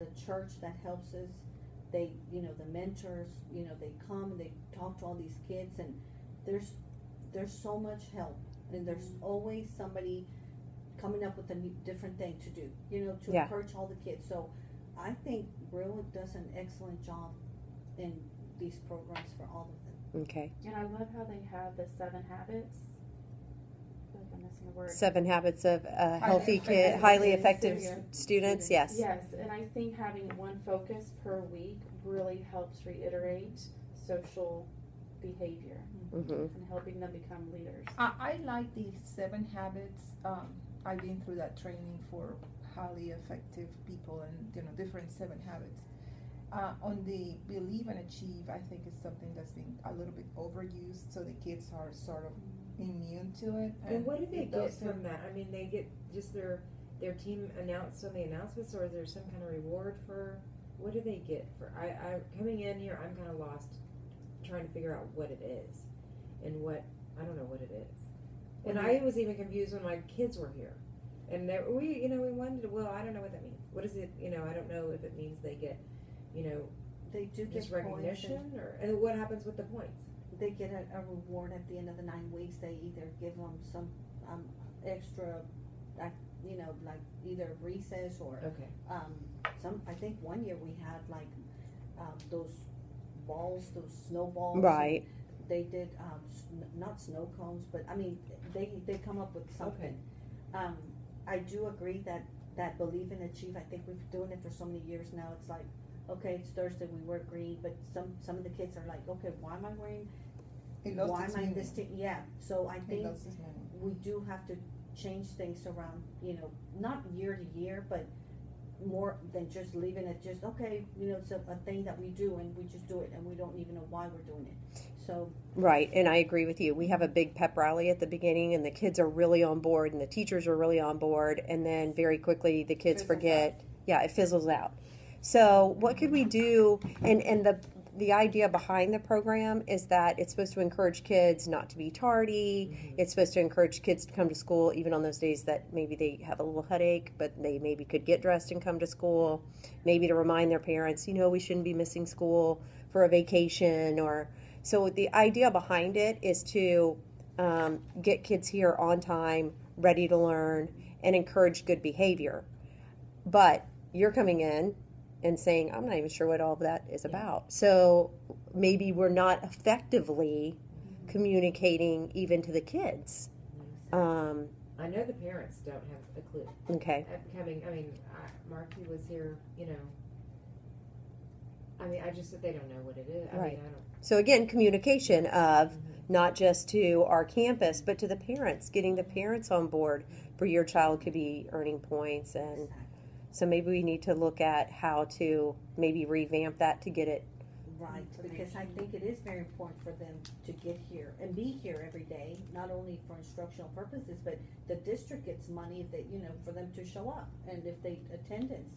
the church that helps us. They, the mentors, they come and they talk to all these kids, and there's there's so much help, and there's always somebody coming up with a different thing to do, to Yeah. encourage all the kids. So I think Brill does an excellent job in these programs for all of them. Okay. And I love how they have the 7 habits. I feel like I'm missing a word. 7 habits of a healthy effective kid, highly kids, effective yeah. students. Yes. Yes, and I think having one focus per week really helps reiterate social behavior Mm-hmm. and helping them become leaders. I like the 7 habits. I've been through that training for highly effective people, and different 7 habits. On the believe and achieve, I think it's something that's been a little bit overused, so the kids are sort of immune to it. And what do they it get doesn't- from that? I mean, they get just their team announced on the announcements, or is there some kind of reward for? What do they get for? I coming in here, I'm kind of lost, trying to figure out what it is, and what I don't know what it is. And I was even confused when my kids were here, and we wondered, well, I don't know what that means. What is it? I don't know if it means they get, They do get just points, recognition, and what happens with the points? they get a reward at the end of the 9 weeks. They either give them some extra, like either recess or Okay. I think one year we had like those balls, those snowballs. Right. They did not snow cones, but I mean they come up with something. I do agree that believe and achieve. I think we've been doing it for so many years now. It's like, okay, it's Thursday, we wear green, but some of the kids are like, okay, why am I wearing? It lost Why its am I in meaning. this team? Yeah. So I It think lost its meaning. we do have to change things around. Not year to year, but more than just leaving it just okay. It's a thing that we do, and we just do it, and we don't even know why we're doing it. So Right, and I agree with you. We have a big pep rally at the beginning, and the kids are really on board, and the teachers are really on board, and then very quickly the kids Fizzles forget. Yeah, it fizzles out. So what could we do? And the idea behind the program is that it's supposed to encourage kids not to be tardy. Mm-hmm. It's supposed to encourage kids to come to school even on those days that maybe they have a little headache, but they maybe could get dressed and come to school. Maybe to remind their parents, we shouldn't be missing school for a vacation. Or so the idea behind it is to get kids here on time, ready to learn, and encourage good behavior. But you're coming in and saying, I'm not even sure what all of that is about. So maybe we're not effectively communicating even to the kids. I know the parents don't have a clue. Okay. Marky was here, I just said they don't know what it is. Right. I don't. So again, communication of not just to our campus, but to the parents, getting the parents on board for your child could be earning points. And so maybe we need to look at how to maybe revamp that to get it. right, because I think it is very important for them to get here and be here every day, not only for instructional purposes, but the district gets money if they, for them to show up, and if they attendance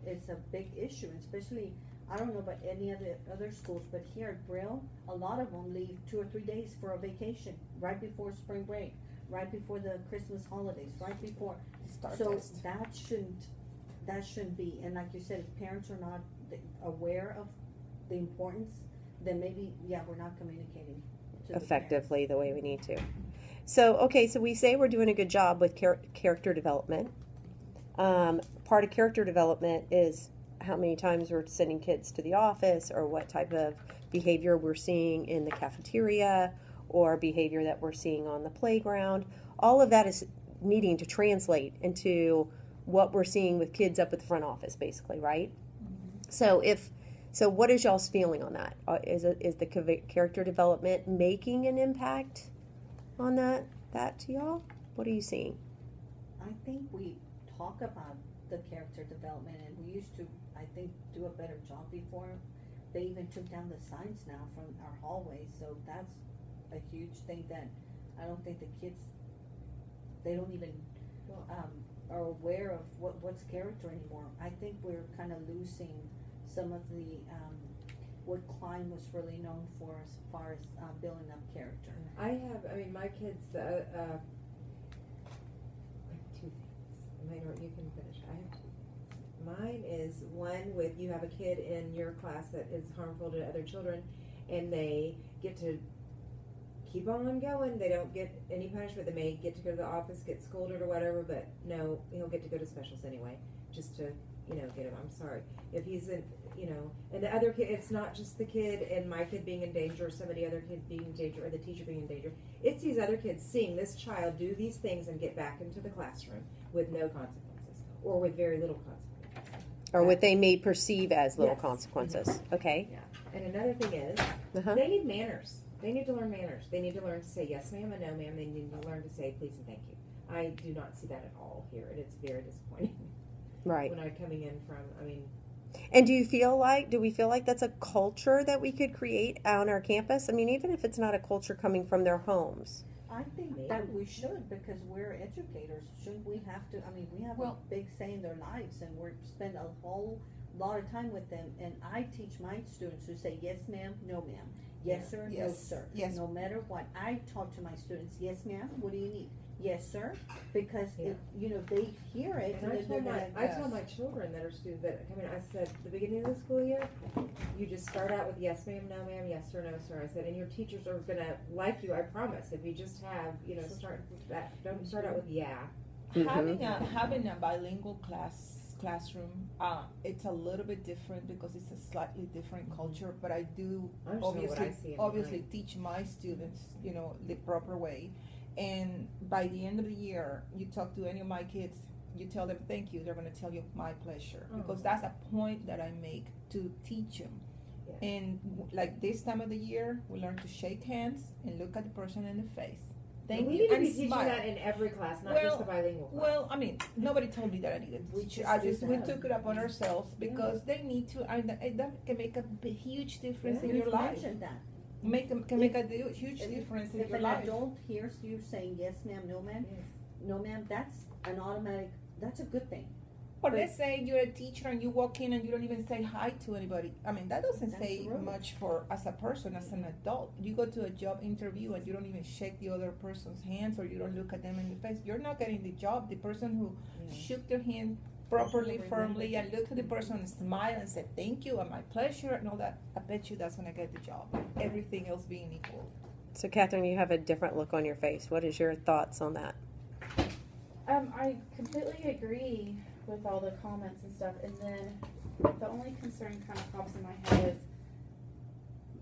is a big issue, especially. I don't know about any other schools, but here at Brill, a lot of them leave 2 or 3 days for a vacation, right before spring break, right before the Christmas holidays, right before. Start So test. that shouldn't be. And like you said, if parents are not aware of the importance, then maybe we're not communicating to the Effectively the way we need to. So, okay, so we say we're doing a good job with character development. Part of character development is how many times we're sending kids to the office, or what type of behavior we're seeing in the cafeteria, or behavior that we're seeing on the playground. All of that is needing to translate into what we're seeing with kids up at the front office, basically, right? Mm-hmm. So what is y'all's feeling on that? Is the character development making an impact on that to y'all? What are you seeing? I think we talk about the character development, and we used to, I think, do a better job before. They even took down the signs now from our hallways, so that's a huge thing that I don't think the kids, they don't even are aware of what's character anymore. I think we're kind of losing some of the what Klein was really known for as far as building up character. My kids, two things. You can finish. I have two. mine is one with you have a kid in your class that is harmful to other children, and they get to keep on going. They don't get any punishment. They may get to go to the office, get scolded or whatever, but no, he'll get to go to specials anyway, just to, get him. I'm sorry. If he's in, and the other kid, it's not just the kid and my kid being in danger or somebody other kid being in danger or the teacher being in danger. It's these other kids seeing this child do these things and get back into the classroom with no consequences or with very little consequences. Or what they may perceive as little Yes. consequences. Okay. Yeah. And another thing is, Uh-huh. they need manners. They need to learn manners. They need to learn to say yes ma'am and no ma'am. They need to learn to say please and thank you. I do not see that at all here, and it's very disappointing Right. when I'm coming in from, And do we feel like that's a culture that we could create on our campus? I mean, even if it's not a culture coming from their homes. I think Maybe. that we should, because we're educators. Shouldn't we have to, we have Well- a big say in their lives, and we spend a whole lot of time with them. And I teach my students who say, yes ma'am, no ma'am, yes sir, no Yes, sir. yes. No matter what, I talk to my students, yes ma'am, what do you need? Yes sir, because if, they hear it, and I then they're tell gonna. I tell my children that are students that come in, I said at the beginning of the school year, you just start out with yes ma'am, no ma'am, yes sir, no sir. I said, and your teachers are gonna like you, I promise. If you just have, don't start out with yeah. Mhm. Having a bilingual classroom, it's a little bit different because it's a slightly different culture. But I do I understand what I see in obviously mine. teach my students, the proper way. And by the end of the year, you talk to any of my kids, you tell them thank you. They're going to tell you my pleasure, because that's a point that I make to teach them. Yeah. And like this time of the year, we learn to shake hands and look at the person in the face. Thank we you need to and be teaching smile. that in every class, not Well, just the bilingual class. Well, nobody told me that I needed to We teach. just do we that. took it upon ourselves because they need to. That can make a huge difference in You've your life. mentioned that. Can make a huge difference in If your an life. adult hears you saying yes ma'am, no ma'am, Yes. no ma'am, that's an automatic, that's a good thing. Or let's say you're a teacher and you walk in and you don't even say hi to anybody. That doesn't That's say rude. much for as a person, as an adult. You go to a job interview and you don't even shake the other person's hands, or you don't look at them in the face. You're not getting the job. The person who Yeah. shook their hand properly, Remember. firmly, and looked at the person and smiled and said thank you and my pleasure and all that, I bet you that's gonna get the job. Everything else being equal. So, Catherine, you have a different look on your face. What is your thoughts on that? I completely agree with all the comments and stuff, and then the only concern kind of pops in my head is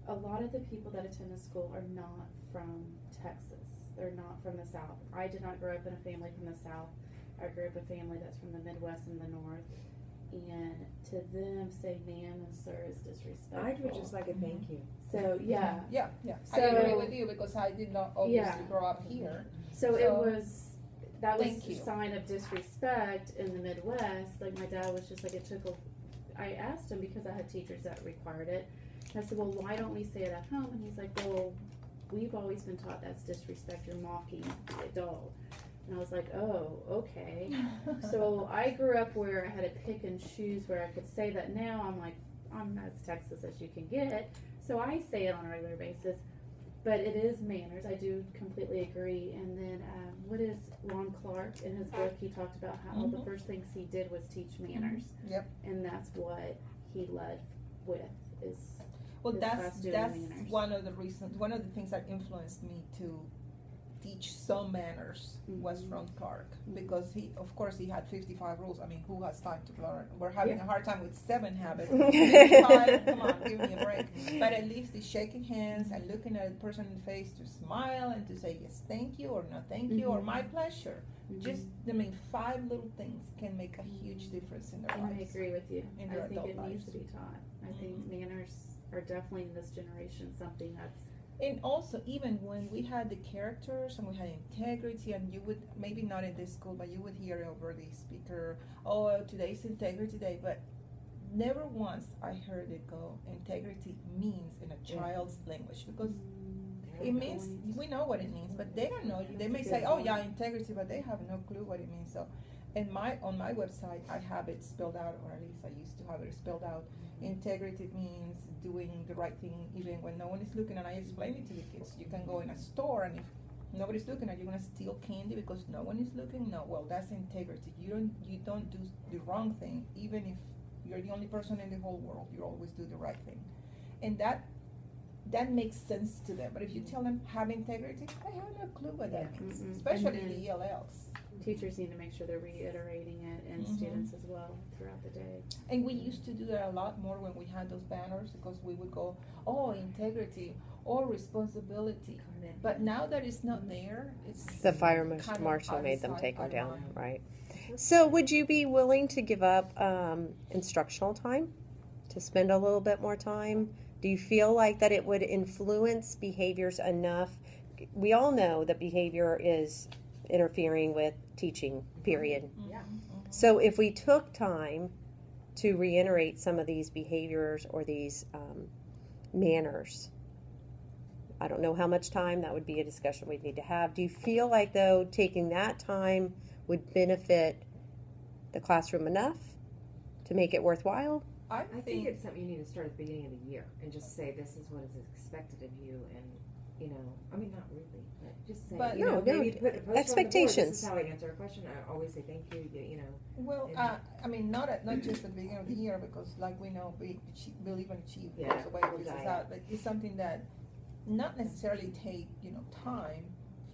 a lot of the people that attend the school are not from Texas. They're not from the South. I did not grow up in a family from the South. I grew up in a family that's from the Midwest and the North, and to them, say ma'am and sir is disrespectful. I would just like a thank you. So, yeah. Yeah. I So- agree with you because I did not obviously Yeah. grow up here. So it was, that was Thank a you. sign of disrespect in the Midwest. Like my dad was just like, I asked him because I had teachers that required it. And I said, well, why don't we say it at home? And he's like, well, we've always been taught that's disrespect. You're mocking the adult. And I was like, oh, okay. So I grew up where I had to pick and choose where I could say that. Now I'm like, I'm as Texas as you can get. So I say it on a regular basis. But it is manners. I do completely agree. And then, what is Ron Clark in his book? He talked about how the first things he did was teach manners. Yep. And that's what he led with is. Well, his that's class doing manners. one of the reasons. One of the things that influenced me to teach some manners was Ron Clark, because he had 55 rules. Who has time to learn? We're having a hard time with 7 habits. 55, come on, give me a break. But at least the shaking hands and looking at a person in the face to smile and to say yes, thank you, or no, thank you, or my pleasure. Just 5 little things can make a huge difference in their And I lives. agree with you. In I their think adult it needs lives. to be taught. I think manners are definitely in this generation something that's. And also, even when we had the characters and we had integrity, and you would, maybe not in this school, but you would hear over the speaker, oh, today's Integrity Day, but never once I heard it go, integrity means in a child's language, because it means, we know what it means, but they don't know. They may say, oh yeah, integrity, but they have no clue what it means. So, on my website, I have it spelled out, or at least I used to have it spelled out. Integrity means doing the right thing even when no one is looking, and I explain it to the kids. You can go in a store, and if Nobody's looking. Are you gonna steal candy because no one is looking? No. Well, that's integrity. You don't do the wrong thing, even if you're the only person in the whole world. You always do the right thing, and that makes sense to them. But if you tell them have integrity, they have no clue what that means, Mm-mm. especially And then- the ELLs. Teachers need to make sure they're reiterating it, and Mhm. students as well throughout the day. And we used to do that a lot more when we had those banners because we would go, oh, integrity or responsibility. But now that it's not there, it's The fire kind of marshal out of made them sight, take them out of down, mind. right? So, would you be willing to give up instructional time to spend a little bit more time? Do you feel like that it would influence behaviors enough? We all know that behavior is interfering with teaching, period. Yeah. So, if we took time to reiterate some of these behaviors or these manners, I don't know how much time, that would be a discussion we'd need to have. Do you feel like, though, taking that time would benefit the classroom enough to make it worthwhile? I I think it's something you need to start at the beginning of the year and just say this is what is expected of you, and I mean, not really, but just say, But- No, maybe put a poster on the board, expectations. This is how I answer a question. I always say thank you. Well, And- I mean, not just at the beginning of the year, because like we know, believe and achieve Yeah, goes away, we'll phases die. out, but it's something that not necessarily take, time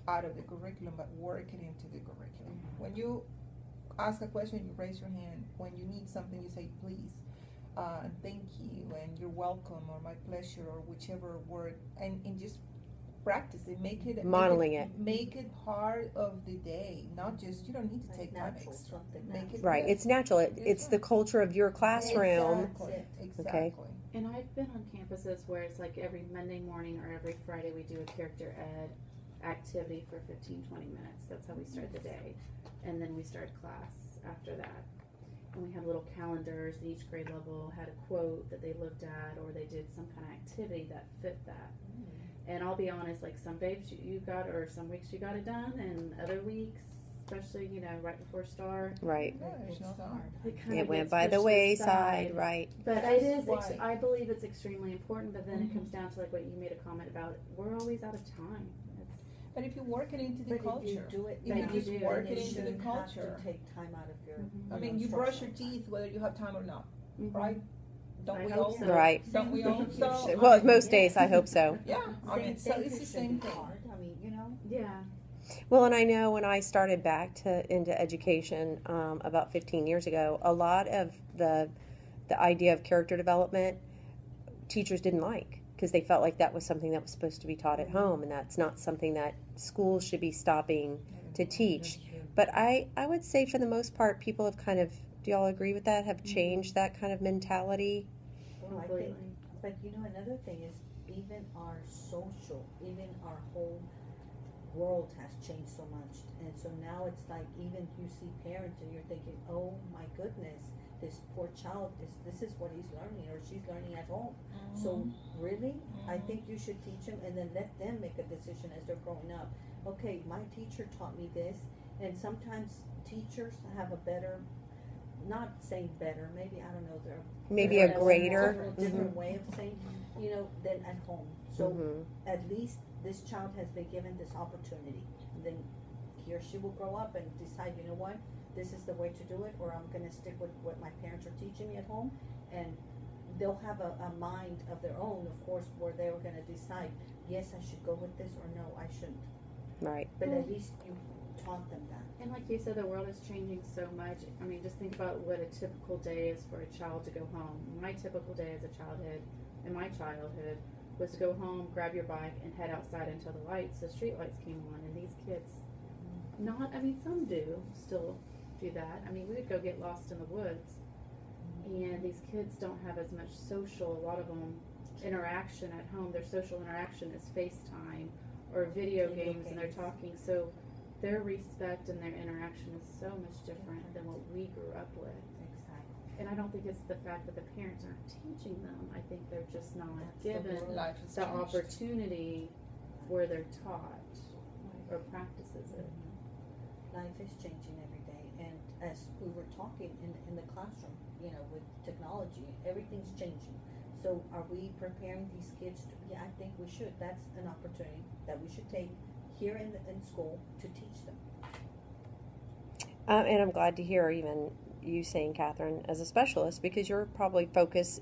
out of the curriculum, but work it into the curriculum. When you ask a question, you raise your hand. When you need something, you say please, and thank you, and you're welcome, or my pleasure, or whichever word, and just practice it, Modeling it. make it part of the day, not just, you don't need to Like take time natural, extra. something Make natural. it Right, it's natural. It's It's the right. culture of your classroom. Exactly. Okay. And I've been on campuses where it's like every Monday morning or every Friday we do a character ed activity for 15-20 minutes. That's how we start the day. And then we start class after that. And we had little calendars, and each grade level had a quote that they looked at, or they did some kind of activity that fit that. And I'll be honest, like some days some weeks you got it done, and other weeks, especially, right before start, Right. Yeah, there's no time. it kind It of went gets by pushed the to wayside, side. right? But That's it is, why- I believe it's extremely important, but then it Mhm. comes down to like what you made a comment about, we're always out of time. It's, But if you work it into the But culture, if you do it, if you But just you do, work then it you into the shouldn't have culture. to take time out of your. Mhm. I mean, you brush your instructional teeth whether you have time or not, mhm. right? Don't I we hope all? so. Right. Don't we all? So, Well, most days, I hope so. yeah, I Same mean, so thing, it's it the should same be thing. hard. I mean, Yeah. Well, and I know when I started back into education about 15 years ago, a lot of the idea of character development teachers didn't like, because they felt like that was something that was supposed to be taught at home, and that's not something that schools should be stopping to teach. But I would say for the most part, people have kind of, do y'all agree with that, have changed that kind of mentality? Well, I Completely. think, but another thing is even our social, even our whole world has changed so much. And so now it's like even you see parents and you're thinking, oh my goodness, this poor child, this is what he's learning or she's learning at home. So really, I think you should teach them and then let them make a decision as they're growing up. Okay, my teacher taught me this, and sometimes teachers have a better, not saying better, maybe, I don't know, they're Maybe a different- greater. different way of saying, than at home. So Mhm. at least this child has been given this opportunity. Then he or she will grow up and decide, you know what, this is the way to do it, or I'm gonna stick with what my parents are teaching me at home. And they'll have a mind of their own, of course, where they're gonna decide, yes, I should go with this, or no, I shouldn't. Right. But at least you taught them that. And like you said, the world is changing so much. I mean, just think about what a typical day is for a child to go home. My typical day as a childhood, in my childhood, was to go home, grab your bike, and head outside until the street lights came on. And these kids, some do still do that. I mean, we would go get lost in the woods. And these kids don't have as much social, a lot of them, interaction at home. Their social interaction is FaceTime or video games, and they're talking. So their respect and their interaction is so much different than what we grew up with. Exactly. And I don't think it's the fact that the parents aren't teaching them. I think they're just not That's the given world. Life has the changed. opportunity where they're taught or practices it. Life is changing every day, and as we were talking in the classroom, with technology, everything's changing. So are we preparing these kids to, yeah, I think we should. That's an opportunity that we should take here in school to teach them. And I'm glad to hear even you saying, Catherine, as a specialist, because your probably focus